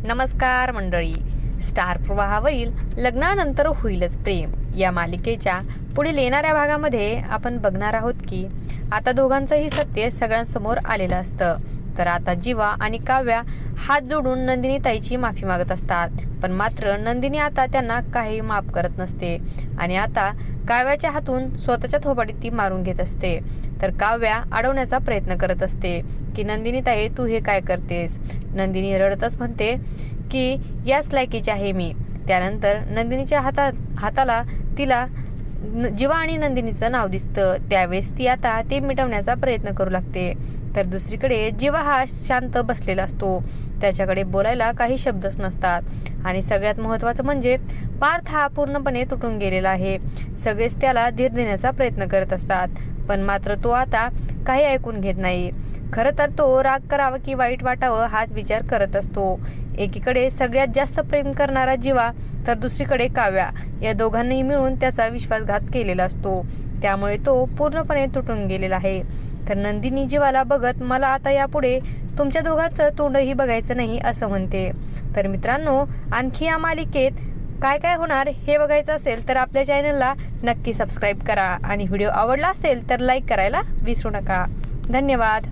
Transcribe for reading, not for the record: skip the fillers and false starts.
नमस्कार मंडळी. स्टार प्रवाहावरील लग्नानंतर होईलच प्रेम या मालिकेच्या पुढील येणाऱ्या भागामध्ये आपण बघणार आहोत की आता दोघांचंही सत्य सगळ्यांसमोर आलेलं असतं. तर आता जीवा आणि काव्या हात जोडून नंदिनी ताईची माफी मागत असतात, पण मात्र नंदिनी आता त्यांना काही माफ करत नसते आणि आता काव्याच्या हातून स्वतःच्या थोबाडीत ती मारून घेत असते. तर काव्या अडवण्याचा प्रयत्न करत असते की नंदिनी ताई तू हे काय करतेस. नंदिनी रडतच म्हणते की याच लायकीची आहे मी. त्यानंतर नंदिनीच्या हाताला तिला जीवा आणि नंदिनीचं नाव दिसतं. त्यावेळेस ती आता ते मिटवण्याचा प्रयत्न करू लागते. तर दुसरीकडे जीवा हा शांत बसलेला असतो. त्याच्याकडे बोलायला काही शब्दच नसतात आणि सगळ्यात महत्त्वाचं म्हणजे पार्थ हा पूर्णपणे तुटून गेलेला आहे. सगळेच त्याला धीर देण्याचा प्रयत्न करत असतात, पण मात्र तो आता काही ऐकून घेत नाही. खरं तर तो राग करावा की वाईट वाटावं हाच विचार करत असतो. एकीकडे सगळ्यात जास्त प्रेम करणारा जीवा तर दुसरीकडे काव्या, या दोघांनी मिळून त्याचा विश्वासघात केलेला असतो. त्यामुळे तो पूर्णपणे तुटून गेलेला आहे. तर नंदिनी जीवाला बघत मला आता यापुढे तुमच्या दोघांचं तोंडही बघायचं नाही असं म्हणते. तर मित्रांनो, आणखी या मालिकेत काय काय होणार हे बघायचं असेल तर आपल्या चॅनलला नक्की सबस्क्राईब करा आणि व्हिडिओ आवडला असेल तर लाईक करायला विसरू नका. धन्यवाद.